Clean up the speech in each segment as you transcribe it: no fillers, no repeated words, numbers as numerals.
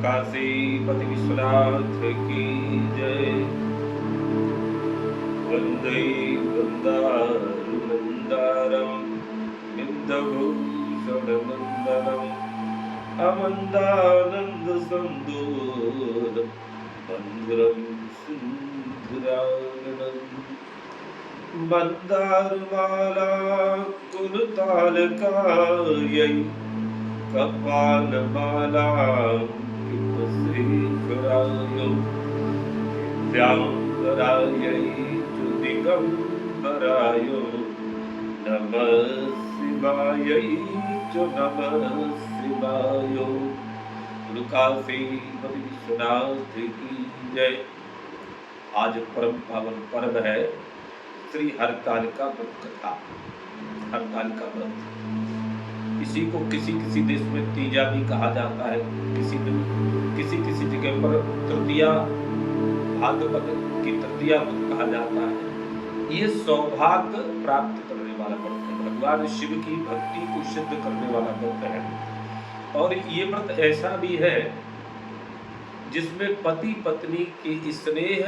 काशीपति विश्वनाथ की जय। वंदे वृंदारविंदारं विंदभूषणनंदनम् अमन्दानन्दसन्दूरं मन्दिरं सिन्धुराननम्। मन्दारमाला कुलतालकायै कपालमाला कृतशेखराय व्याङ्गरायै च दिगम्बराय नमः शिवायै च नमः शिवाय। काशीपति विश्वनाथ की जय। आज परम पावन पर्व है श्री हरतालिका व्रत कथा। हरतालिका व्रत, इसी को किसी किसी देश में तीजा भी कहा जाता है, किसी जगह पर तृतीया, भाद्रपद की तृतीया कहा जाता है। ये सौभाग्य प्राप्त करने वाला व्रत है, भगवान शिव की भक्ति को सिद्ध करने वाला व्रत है। और ये व्रत ऐसा भी है जिसमें पति पत्नी के स्नेह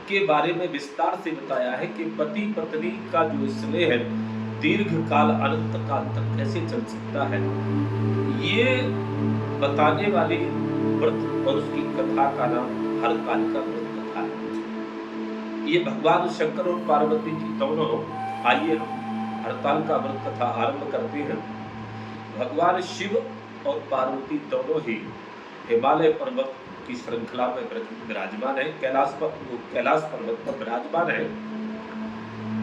के बारे में विस्तार से बताया है कि पति पत्नी का जो स्नेह है दीर्घ काल अनंत काल तक कैसे चल सकता है, ये बताने वाली व्रत और उसकी कथा का नाम हरतालिका व्रत कथा है। ये भगवान शंकर और पार्वती जी दोनों, आइए हम हरतालिका व्रत कथा आरंभ करते हैं। भगवान शिव और पार्वती दोनों ही हिमालय पर्वत की श्रृंखला में विराजमान है, कैलाश पर्वत पर विराजमान है।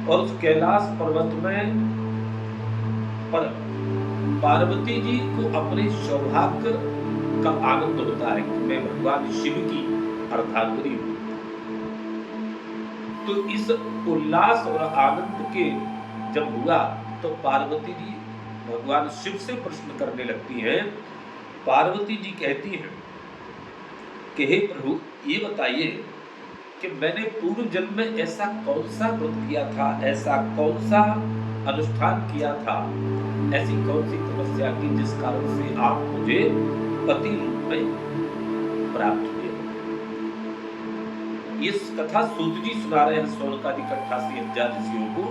और उस कैलाश पर्वत में पर पार्वती जी को अपने सौभाग्य का आनंद होता है कि मैं भगवान शिव की अर्धांगिनी हूं। तो इस उल्लास और आनंद के जब हुआ तो पार्वती जी भगवान शिव से प्रश्न करने लगती हैं। पार्वती जी कहती हैं कि हे प्रभु, ये बताइए कि मैंने पूर्व जन्म में ऐसा कौन सा व्रत किया था, ऐसा कौन सा अनुष्ठान किया था, ऐसी कौन सी तपस्या की जिस कारण से आप मुझे पति रूप में प्राप्त हुए। ये कथा सूत जी सुना रहे हैं सौनकादि 88,000 ऋषियों को।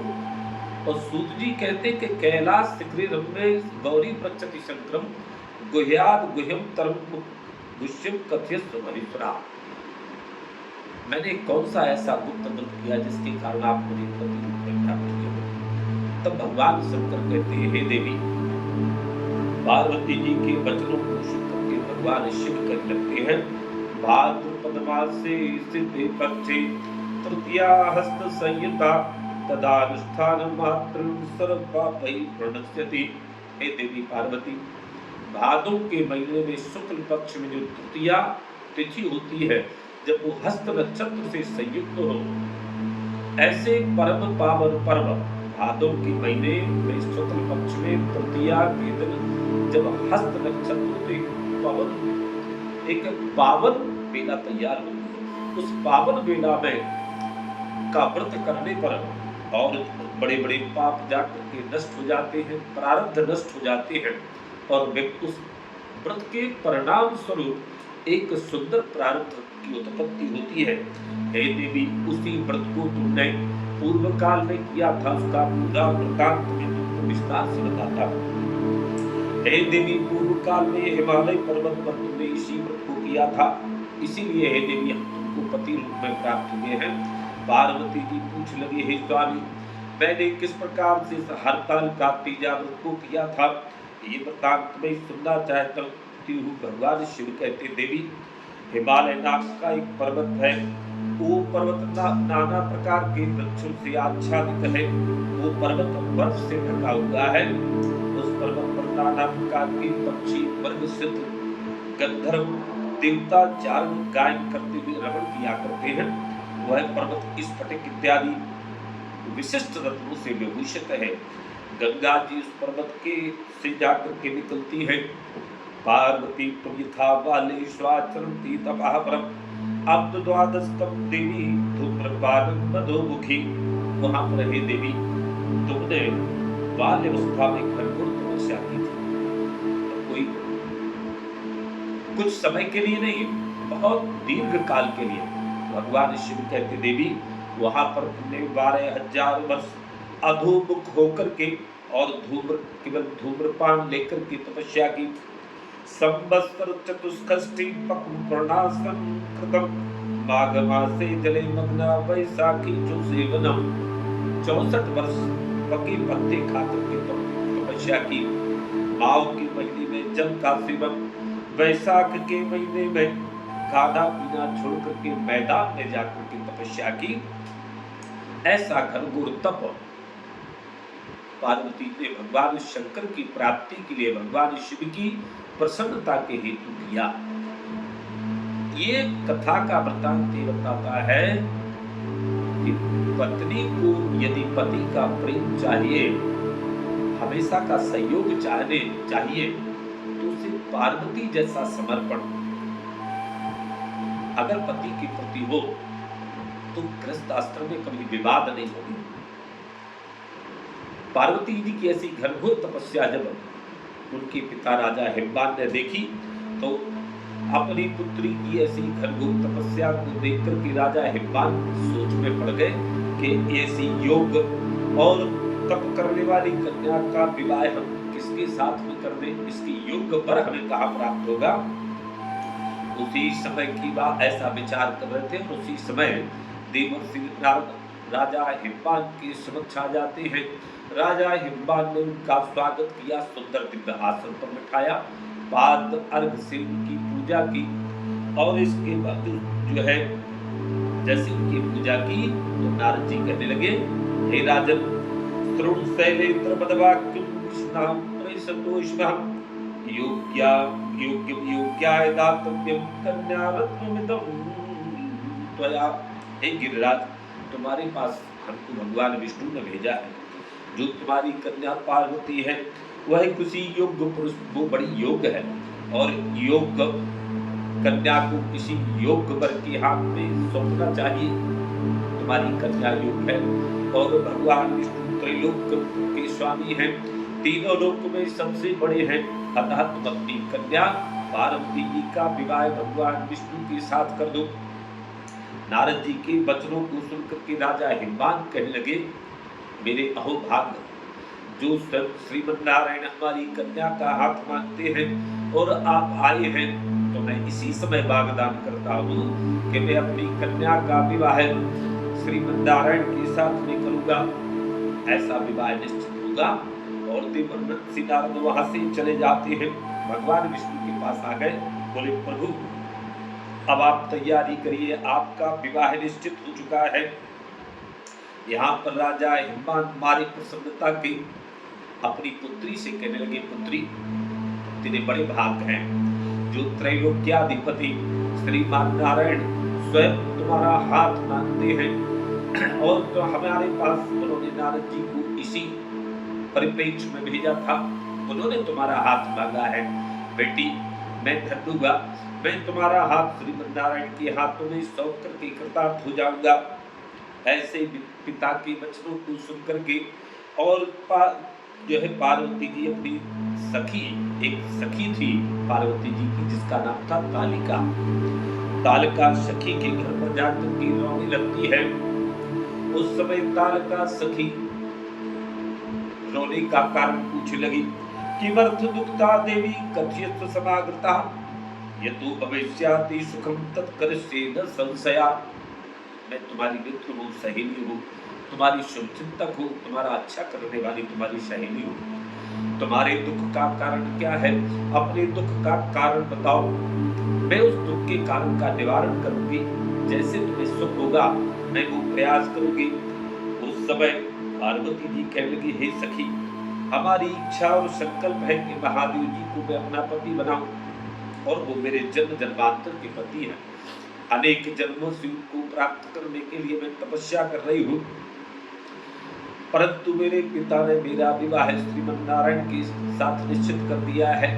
और सूत जी कहते कि कैलाश शिखरिरम में गौरी प्रचति शंकरम गुह्याद गुह्यम तरम गुह्यम कथयस्व मनीषरा। मैंने कौन सा ऐसा गुप्त व्रत किया जिसके कारण आप मुझे पति रूप में प्राप्त हुए। तब भगवान शंकर कहते हैं, हे देवी, पार्वती जी के वचनों को सुन करके भगवान शिव कहने लगते हैं, भाद्रपद मासे सिद्धे पक्षे तृतीया हस्त संयुता तदानुष्ठान मात्र सर्वपापै प्रणश्यति। हे देवी पार्वती, भादों के महीने में शुक्ल पक्ष में जो तृतीया तिथि होती है, जब वो हस्त नक्षत्र से संयुक्त हो, ऐसे परम पावन पर्व भादों के महीने में शुक्ल पक्ष में तृतीया के दिन जब हस्त नक्षत्र से एक पावन बेला तैयार होती है, उस पावन बेला में का व्रत करने पर और बड़े बड़े पाप जाकर के नष्ट हो जाते हैं, प्रारब्ध नष्ट हो जाते हैं और उस व्रत के परिणाम स्वरूप एक सुंदर प्रारब्ध की उत्पत्ति होती है। हे देवी, उसी व्रत को तुमने पूर्व काल में किया था, उसका पूरा वृत्तांत में तुमको विस्तार से बताता हूं। हे देवी, पूर्व काल में हिमालय पर्वत पर तुमने इसी व्रत को किया था, इसीलिए हे देवी हम तुमको पति रूप में प्राप्त हुए हैं। पार्वती जी पूछ लगी, हे स्वामी, मैंने किस प्रकार से हरतालिका तीजा व्रत को किया था, ये वृत्तांत में सुनना चाहता हूँ। भगवान शिव कहते, देवी, हिमालय नाम का एक पर्वत है, वो पर्वत नाना प्रकार के वृक्षों से आच्छादित है, वो पर्वत बर्फ से ढका हुआ है। उस पर्वत पर नाना प्रकार के पक्षी, वर्ग सिद्ध, गंधर्व, देवता चारण गायन करते हुए रमण किया करते हैं। वह पर्वत स्फटिक इत्यादि विशिष्ट रत्नों से विभूषित है। गंगा जी उस पर्वत के से जाकर के निकलती है। पार्वती तुम यथा बाले स्वाचरन्ति तपः परम अब्द द्वादशतम देवी धूम्रपान मधुमुखी। वहां पर हे देवी, तुमने बाल्य अवस्था में घनघोर तपस्या की थी। तो कोई कुछ समय के लिए नहीं, बहुत दीर्घ काल के लिए। भगवान शिव कहते देवी वहां पर तुमने 12,000 वर्ष अधोमुख होकर के और केवल धूम्रपान लेकर के तपस्या की। संवत्सर चतुष्षष्टि पूर्णासम कृतम माघ मासे जले मग्ना वैशाखी जो सेवनम। 64 वर्ष पके पत्ते खाकर के तपस्या की। माघ के महीने में जल का सेवन, वैशाख के महीने में खाना पीना छोड़ करके मैदान में जाकर के तपस्या की। ऐसा घनघोर तप पार्वती ने भगवान शंकर की प्राप्ति के लिए भगवान शिव की प्रसन्नता के हेतु किया। ये कथा का वृत्तांत बताता है कि पत्नी को यदि पति का प्रेम चाहिए, हमेशा का सहयोग चाहिए तो उसे पार्वती जैसा समर्पण अगर पति के प्रति हो तो गृहस्थ आश्रम में कभी विवाद नहीं होगी। पार्वती जी की ऐसी घनघोर तपस्या जब उनके पिता राजा हिमवान ने देखी तो अपनी पुत्री की ऐसी घनघोर तपस्या को देखकर के राजा हिमवान सोच में पड़ गए कि ऐसी योग और तप करने वाली कन्या का विवाह हम किसके साथ में कर दें, इसकी योग्य वर हमें कहाँ प्राप्त होगा। उसी समय की बात ऐसा विचार कर रहे थे। उसी समय देवर्षि नारद राजा हिमवान के समक्ष आ जाते हैं। राजा हिमवान ने उनका स्वागत किया, सुंदर दिव्य आसन पर बिठाया, पाद अर्घ से उनकी पूजा की और इसके बाद जो है जैसे उनकी पूजा की तो नारद जी कहने लगे, हे राजन श्रुण शैलेन्द्र मदवाक्यं कृष्णां प्रसतोष्महं योग्याय दातव्यं कन्यारत्नमिदं त्वया। हे गिरिराज, तुम्हारे पास हमको भगवान विष्णु ने भेजा है। जो तुम्हारी कन्या पार्वती है वह किसी योग्य पुरुष, वो बड़ी योग्य है और योग्य कन्या को किसी योग्य वर के हाथ में सौंपना चाहिए। तुम्हारी कन्या योग्य है और भगवान विष्णु त्रैलोक के स्वामी हैं, तीनों लोक में सबसे बड़े हैं। अतः तुम अपनी कन्या पार्वती जी का विवाह भगवान विष्णु के साथ कर दो। नारद जी के वचनों को सुनकर के राजा हिमवान कहने लगे, मेरे अहोभाग्य, जो श्रीमन्नारायण हमारी कन्या का हाथ मांगते हैं और आप आए हैं तो मैं इसी समय वाग्दान करता हूँ कि मैं अपनी कन्या का विवाह श्रीमन्नारायण के साथ में करूंगा। ऐसा विवाह निश्चित होगा। और देवर्षि नारद वहां से चले जाते हैं, भगवान विष्णु के पास आ गए, बोले प्रभु अब आप तैयारी करिए, आपका विवाह निश्चित हो चुका है। यहाँ पर राजा हिमवान मारी प्रसन्नता के अपनी पुत्री से कहने लगे, पुत्री तेरे बड़े भाग हैं जो त्रैलोक्याधिपति श्रीमान नारायण स्वयं तुम्हारा हाथ मांगते हैं। और तो हमारे पास उन्होंने नारद जी को इसी परिप्रेक्ष्य में भेजा था, उन्होंने तुम्हारा हाथ मांगा है। बेटी मैं धन दूंगा, मैं तुम्हारा हाथ श्रीमन्नारायण के हाथों में सौंप करके कृतार्थ हो जाऊंगा। ऐसे पिता के वचनों को सुन करके और जो है पार्वती जी अपनी सखी, एक सखी थी पार्वती जी की जिसका नाम था तालिका। तालिका सखी के घर पर जाकर के रोने लगती है। उस समय तालिका सखी रोने का कारण पूछने लगी, किमर्थ दुखता देवी कथयत समागता यतो भविष्याति सुखम तत्करिष्ये न संशया। मैं तुम्हारी मित्र हूँ, सहेली हूँ, तुम्हारी शुभचिंतक हूँ, तुम्हारा अच्छा करने वाली तुम्हारी सहेली हूँ। तुम्हारे दुख का कारण क्या है? अपने दुख का कारण बताओ, मैं उस दुख के कारण का निवारण करूंगी। जैसे तुम्हें सुख होगा मैं वो प्रयास करूंगी। उस समय पार्वती जी कहने लगी, हे सखी, हमारी इच्छा और संकल्प है कि महादेव जी को मैं अपना पति बनाऊं और वो मेरे जन्म जन्मांतर के पति हैं। अनेक जन्मों से उनको प्राप्त करने के लिए मैं तपस्या कर रही हूँ, परंतु मेरे पिता ने मेरा विवाह श्रीमन्नारायण के साथ निश्चित कर दिया है।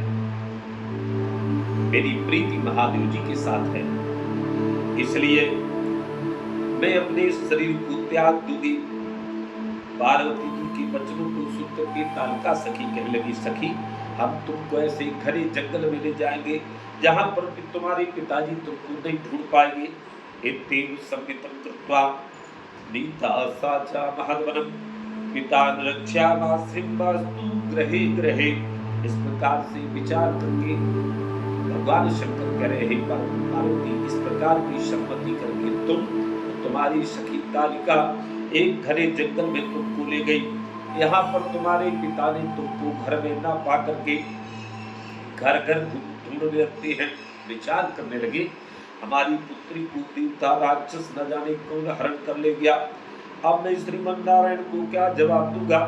मेरी प्रीति महादेव जी के साथ है, इसलिए मैं अपने शरीर को त्याग दूंगी। पार्वती जी के वचनों को सुनकर के तालिका सखी कहने लगी, सखी हम तुमको ऐसे घने जंगल में ले जाएंगे जहां पर भी तुम्हारे पिताजी तुमको नहीं ढूंढ पाएंगे। इत्येव संवितं कृत्वा नीता साचा महद्वनम पिता रक्षामासिंबास्तु ग्रहे ग्रहे। इस प्रकार से विचार करके भगवान शंकर कह रहे हैं पार्वती, इस प्रकार की सम्मति करके तुम तुम्हारी सखी तालिका एक घने जंगल में तुमको ले गई। यहाँ पर तुम्हारे पिता ने तुमको घर में ना पा करके घर घर ढूंढने लगते हैं। विचार करने लगे हमारी पुत्री को देवता राक्षस न जाने कौन हरण कर ले गया। अब मैं श्रीमन नारायण को क्या जवाब दूंगा।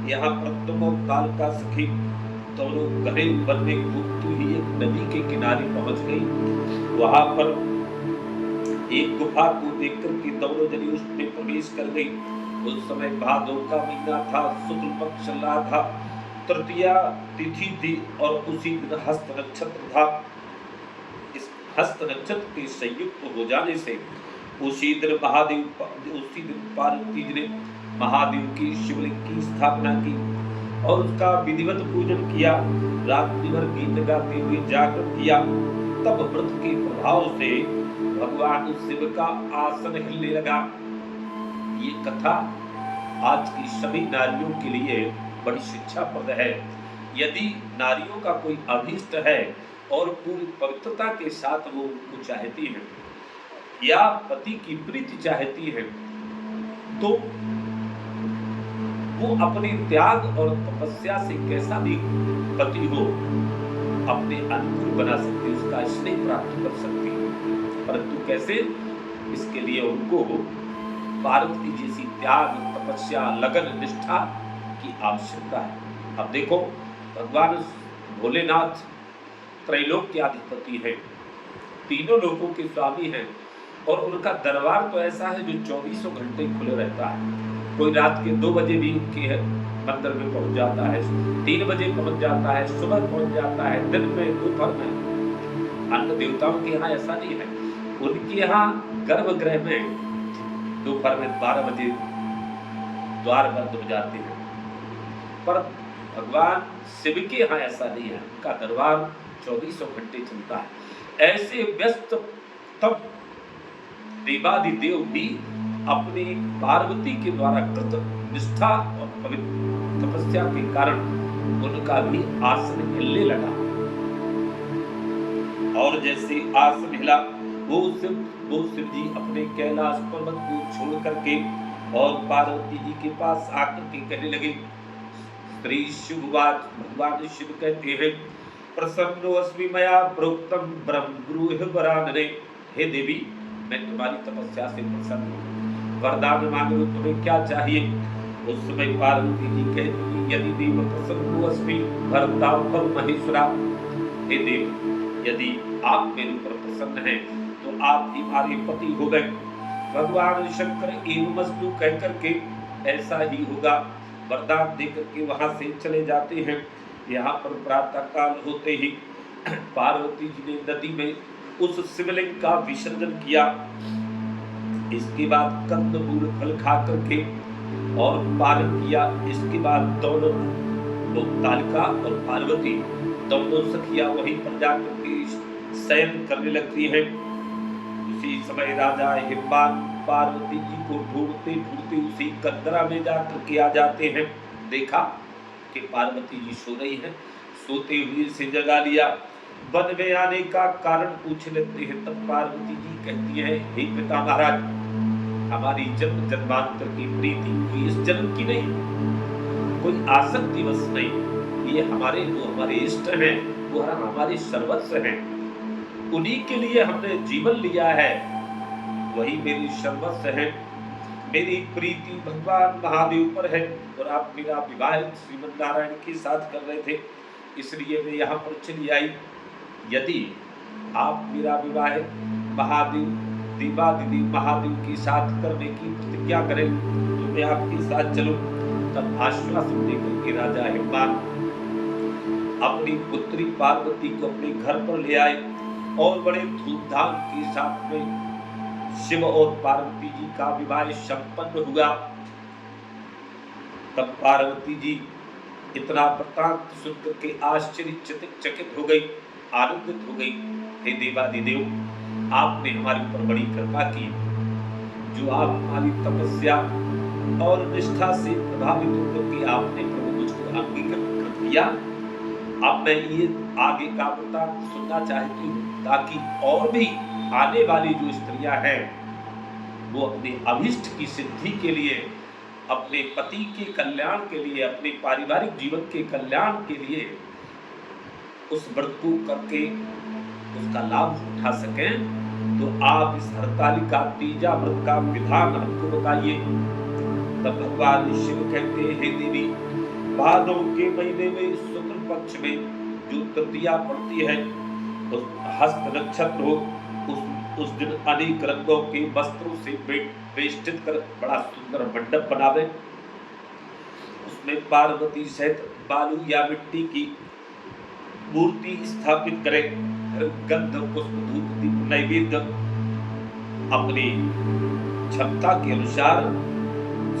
यहाँ पर तुम और तालिका सखी दोनों घने वन में घूमती हुई एक नदी के किनारे पहुंच गई। वहां पर एक गुफा को देखकर के दोनों जनी उसमें प्रवेश कर गई। उस समय भादों का महीना था, शुक्ल पक्ष चल रहा था, तृतीया तिथि थी और उसी दिन हस्त नक्षत्र था। इस हस्त नक्षत्र के संयुक्त हो जाने से उसी दिन पार्वती जी ने महादेव की शिवलिंग की स्थापना की और उसका विधिवत पूजन किया। रात्रि भर गीत गाते हुए जागरण किया। तब व्रत के प्रभाव से भगवान शिव का आसन हिलने लगा। ये कथा आज की सभी नारियों के लिए बड़ी शिक्षाप्रद है। यदि नारियों का कोई अभीष्ट है और पूरी पवित्रता के साथ वो उनको चाहती है या पति की प्रीति चाहती है, तो वो अपने त्याग और तपस्या से कैसा भी पति हो अपने अनुकूल बना सकती, उसका स्नेह प्राप्त कर सकती है। परंतु कैसे? इसके लिए उनको पार्वती जैसी त्याग, तपस्या, लगन, निष्ठा की आवश्यकता है। अब देखो भगवान भोलेनाथ त्रैलोक के अधिपति है, तीनों लोकों के स्वामी हैं और उनका दरबार तो ऐसा है जो 24 घंटे खुले रहता है। कोई रात के 2 बजे भी उनके मंदिर में पहुंच जाता है, 3 बजे पहुंच जाता है, सुबह पहुंच जाता है, दिन में, दोपहर में। अन्य देवताओं के यहाँ ऐसा नहीं है। उनके यहाँ गर्भगृह में दोपहर में 12 बजे द्वार बंद हो जाते हैं, पर भगवान शिव के यहाँ ऐसा नहीं है। उनका दरबार 24 घंटे चलता है। ऐसे व्यस्त तब देवादिदेव भी अपनी पार्वती के द्वारा कृत निष्ठा और पवित्र तपस्या के कारण उनका भी आसन हिलने लगा। और जैसे आसन हिला वो शिव जी अपने कैलाश पर्वत को छोड़ करके और पार्वती जी के पास आकर के कहने लगे। श्री शिववाच, भगवान शिव कहते हैं, प्रसन्नोऽस्मि मया प्रोक्तम ब्रह्मगृह वरानने। हे देवी, मैं तुम्हारी तपस्या से प्रसन्न हूँ, वरदान मांग लो, तुम्हें क्या चाहिए। उस समय पार्वती जी कहती, यदि देव प्रसन्नोऽस्मि भरतापम महेश्वरा। हे देव, यदि आप मेरे ऊपर प्रसन्न हैं तो आप ही हमारे पति हो गए। भगवान शंकर एवमस्तु कह करके ऐसा ही होगा वरदान देकर के वहां से चले जाते हैं। यहाँ पर प्रातः काल होते ही पार्वती जी ने नदी में उस शिवलिंग का विसर्जन किया। इसके बाद कंदमूल फल खा करके और पालन किया। इसके बाद दोनों तालिका और पार्वती दोनों सखिया वहीं पर जाकर के शयन करने लगती है। उसी समय राजा हिम्मान पार्वती जी को ढूंढते ढूंढते उसी कंदरा में जाकर के आ जाते हैं। देखा कि पार्वती जी सो रही है, सोते हुए से जगा लिया। वन में आने का कारण पूछ लेते हैं। तब पार्वती जी कहती है, हे पिता महाराज, हमारी जन्म जन्मांतर की प्रीति कोई इस जन्म की नहीं, कोई आसक्ति बस नहीं। ये हमारे जो हमारे इष्ट हैं वो हमारे सर्वस्व हैं, उन्हीं के लिए हमने जीवन लिया है, वही मेरी सर्वस्व है। मेरी प्रीति भगवान महादेव पर है और आप मेरा विवाह श्रीमन नारायण के साथ कर रहे थे, इसलिए मैं यहाँ पर चली आई। यदि आप मेरा विवाह महादेव देवादिदेव महादेव के साथ करने की प्रतिज्ञा करें तो मैं आपके साथ चलूं। तब आश्वासन देकर के राजा हिम्मान अपनी पुत्री पार्वती को अपने घर पर ले आए और बड़े धूमधाम के साथ में शिव और पार्वती जी का विवाह संपन्न हुआ। तब पार्वती जी इतना वृत्तांत सुनकर के आश्चर्यचकित हो गई। आनंदित हो गई। हे देवादिदेव, आपने हमारे ऊपर बड़ी कृपा की, जो आप हमारी तपस्या और निष्ठा से प्रभावित होकर के आपने प्रभु मुझको अंगीकृत कर दिया। अब मैं ये आगे का वृत्तांत सुनना चाहती हूँ, ताकि और भी आने वाली जो स्त्रियां हैं वो अपने अभिष्ट की सिद्धि के लिए, अपने पति के कल्याण के लिए, अपने पारिवारिक जीवन के कल्याण के लिए उस व्रत को करके उसका लाभ उठा सकें। तो आप इस हरतालिका तीजा व्रत का विधान हमको बताइए। तब भगवान शिव कहते, हे देवी, भादों के महीने में शुक्ल पक्ष में जो तृतीया पड़ती है, उस हस्त नक्षत्र हो, उस दिन अनेक रंगों के वस्त्रों से बेष्टित कर बड़ा सुंदर मंडप बनावे। उसमें पार्वती सहित बालू या मिट्टी की मूर्ति स्थापित करें। गंध पुष्प धूप दीप नैवेद्य अपनी क्षमता के अनुसार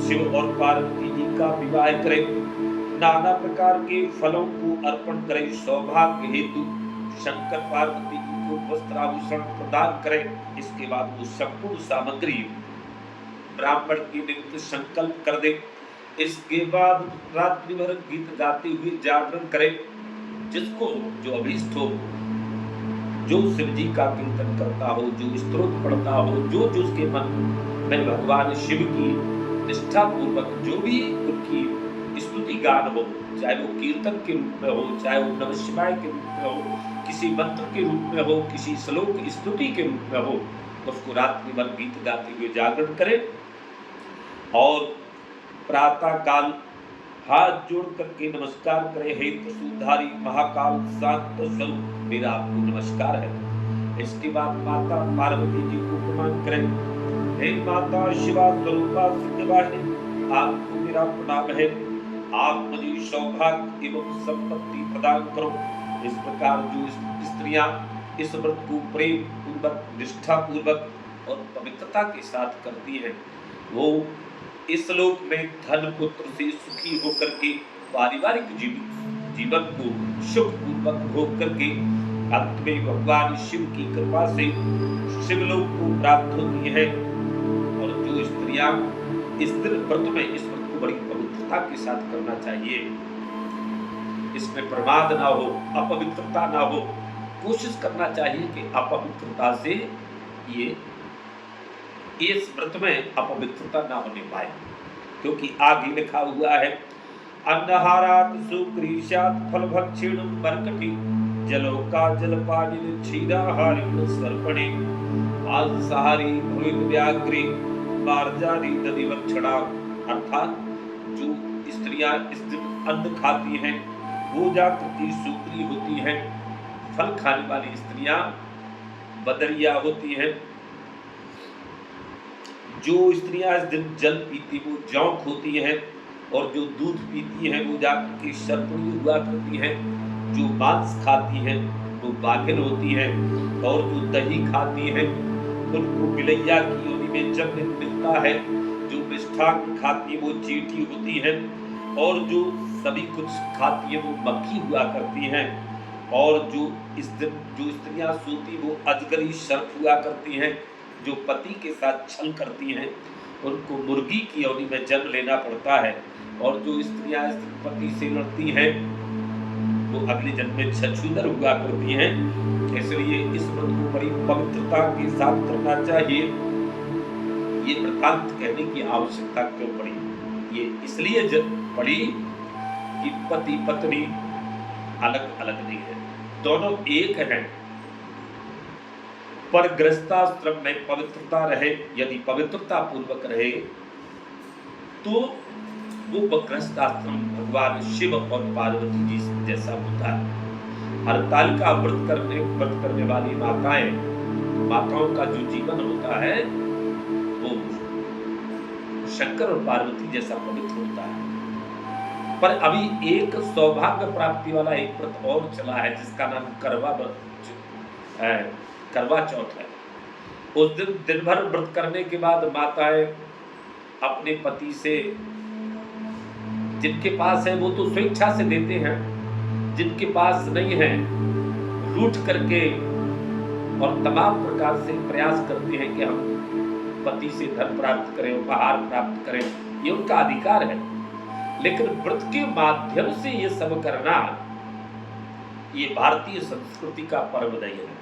शिव और पार्वती जी का विवाह करें। नाना प्रकार के फलों को अर्पण करें। सौभाग्य हेतु शंकर पार्वती जी को वस्त्राभूषण प्रदान करें। इसके बाद वो संपूर्ण सामग्री ब्राह्मण के निमित्त संकल्प कर दे। इसके बाद रात्रि भर गीत गाते हुए जागरण करें। जिसको जो अभीष्ट हो, जो शिव जी का कीर्तन करता हो, जो स्तोत्र पढ़ता हो, जो उसके मन में भगवान शिव की निष्ठा पूर्वक जो भी उनकी स्तुति गान हो, चाहे वो कीर्तन के रूप में हो, चाहे वो नमः शिवाय के रूप में हो, किसी मंत्र के रूप में हो, किसी श्लोक स्तुति के रूप में हो, उसको रात्रि भर गीत गाते हुए जागरण करें। और प्रातः काल हाथ जोड़ करके नमस्कार करें। हे त्रिशूलधारी महाकाल शांत स्वरूप, मेरा आपको नमस्कार है। इसके बाद माता पार्वती जी को प्रणाम करें। हे माता शिवा स्वरूपा सिद्धवाहिनी, आपको मेरा प्रणाम है। आप मुझे सौभाग्य एवं संपत्ति प्रदान करो। इस प्रकार जो स्त्रियां इस व्रत को प्रेम पूर्वक, निष्ठा पूर्वक और पवित्रता के साथ करती हैं, वो इस लोक में धन पुत्र से सुखी होकर के पारिवारिक जीवन को सुख पूर्वक भोग करके अंत में भगवान शिव की कृपा से शिवलोक को प्राप्त होती है। और जो स्त्रियां इस दिन व्रत में इस व्रत को बड़ी पवित्रता के साथ करना चाहिए, इसमें प्रमाद ना हो, अपवित्रता ना हो। कोशिश करना चाहिए कि अपवित्रता से ये इस व्रत में अपवित्रता ना होने पाए, क्योंकि आगे लिखा हुआ है, अन्नहारात सुक्रीशात फलभक्षिणं बरकटि जलोका जलपानिन क्षीराहारिण सर्पणे मांसाहारी भवित व्याघ्रे मार्जारी दधिवक्षणा। अर्थात जो स्त्रियां इस दिन अन्न खाती हैं वो जाकर की सुक्री होती हैं। फल खाने वाली स्त्रियां बदरिया होती हैं। जो स्त्रियां इस दिन जल पीती वो जौंक होती हैं। और जो दूध पीती हैं वो जाकर के सर्पणी हुआ करती हैं। जो मांस खाती हैं वो बाघिन होती हैं। और जो दही खाती हैं उनको बिलैया की योनि में जन्म मिलता है। जो मिष्ठान खाती है वो चींटी होती है। और जो सभी कुछ खाती है वो मक्खी हुआ करती हैं। और जो इस दिन जो स्त्रियां सोती वो अजगरी सर्प हुआ करती हैं। जो पति के साथ छल करती हैं उनको मुर्गी की योनि में जन्म लेना पड़ता है। और जो स्त्रियां पति से लड़ती हैं वो अगले जन्म में छछूंदर हुआ करती हैं। इसलिए इस व्रत को बड़ी पवित्रता के साथ करना चाहिए। ये वृत्तांत कहने की आवश्यकता क्यों पड़ी? ये इसलिए पड़ी कि पति पत्नी अलग अलग नहीं है, दोनों एक हैं। पर गृहस्थाश्रम में पवित्रता रहे, यदि पवित्रता पूर्वक रहे तो वो गृहस्थाश्रम भगवान शिव और पार्वती जी जैसा होता है। हरतालिका व्रत करने वाली माताओं का जो जीवन होता है वो शंकर और पार्वती जैसा पवित्र होता है। पर अभी एक सौभाग्य प्राप्ति वाला एक व्रत और चला है जिसका नाम करवा चौथ है। उस दिन भर व्रत करने के बाद माताएं अपने पति से, जिनके पास है वो तो स्वेच्छा से देते हैं, जिनके पास नहीं है रूठ करके और तमाम प्रकार से प्रयास करते हैं कि हम पति से धन प्राप्त करें, उपहार प्राप्त करें, ये उनका अधिकार है। लेकिन व्रत के माध्यम से ये सब करना, ये भारतीय संस्कृति का पर्व नहीं है।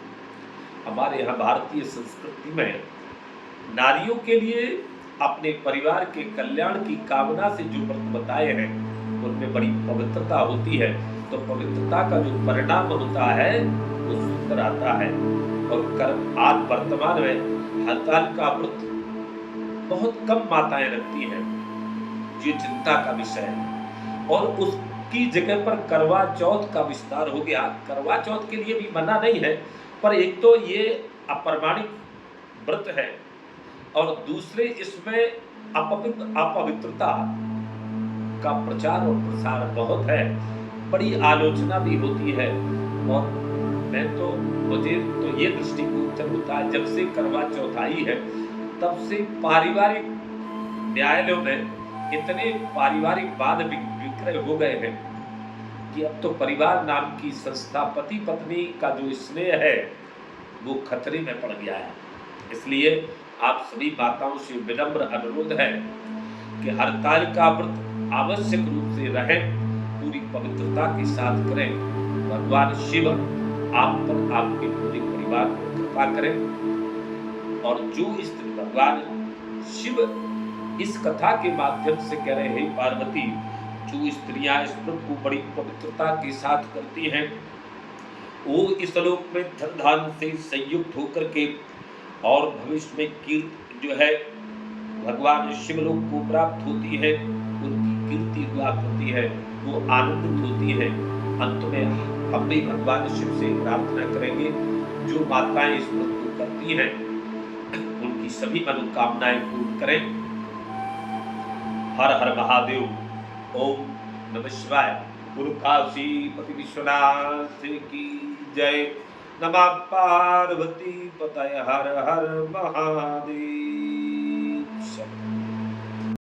हमारे यहाँ भारतीय संस्कृति में नारियों के लिए अपने परिवार के कल्याण की कामना से जो व्रत बताए हैं, उनमें बड़ी पवित्रता होती है। तो पवित्रता का जो परिणाम होता है वो सुंदर आता है। और आज वर्तमान में हरतालिका व्रत बहुत कम माताएं रखती हैं, ये चिंता का विषय है। और उसकी जगह पर करवा चौथ का विस्तार हो गया। करवा चौथ के लिए भी मना नहीं है, पर एक तो ये अप्रमाणिक व्रत है और दूसरे इसमें अपवित्रता का प्रचार और प्रसार बहुत है, बड़ी आलोचना भी होती है। और मुझे तो ये दृष्टिगोचर होता है, जब से करवा चौथ आई है तब से पारिवारिक न्यायालयों में इतने पारिवारिक वाद विक्रय हो गए हैं कि अब तो परिवार नाम की संस्था, पति पत्नी का जो स्नेह है वो खतरे में पड़ गया है। इसलिए आप सभी माताओं से विनम्र अनुरोध है कि हरतालिका व्रत आवश्यक रूप से रहें, पूरी पवित्रता के साथ करें। भगवान शिव आप पर, आपके पूरे परिवार पर कृपा करें। और जो स्त्री, भगवान शिव इस कथा के माध्यम से कह रहे हैं, पार्वती, जो स्त्रियां इस व्रत को बड़ी पवित्रता के साथ करती हैं, वो इस लोक में धन धान से संयुक्त होकर के और भविष्य में कीर्ति जो है भगवान शिवलोक को प्राप्त होती है, उनकी कीर्ति हुआ करती है, वो आनंदित होती है। अंत में हम भी भगवान शिव से प्रार्थना करेंगे, जो माताएं इस व्रत को करती हैं उनकी सभी मनोकामनाएं पूर्ण करें। हर हर महादेव। ओम नमः शिवाय। गुरु काशी पति विश्वनाथ की जय। नमः पार्वती पतये। हर हर महादेव।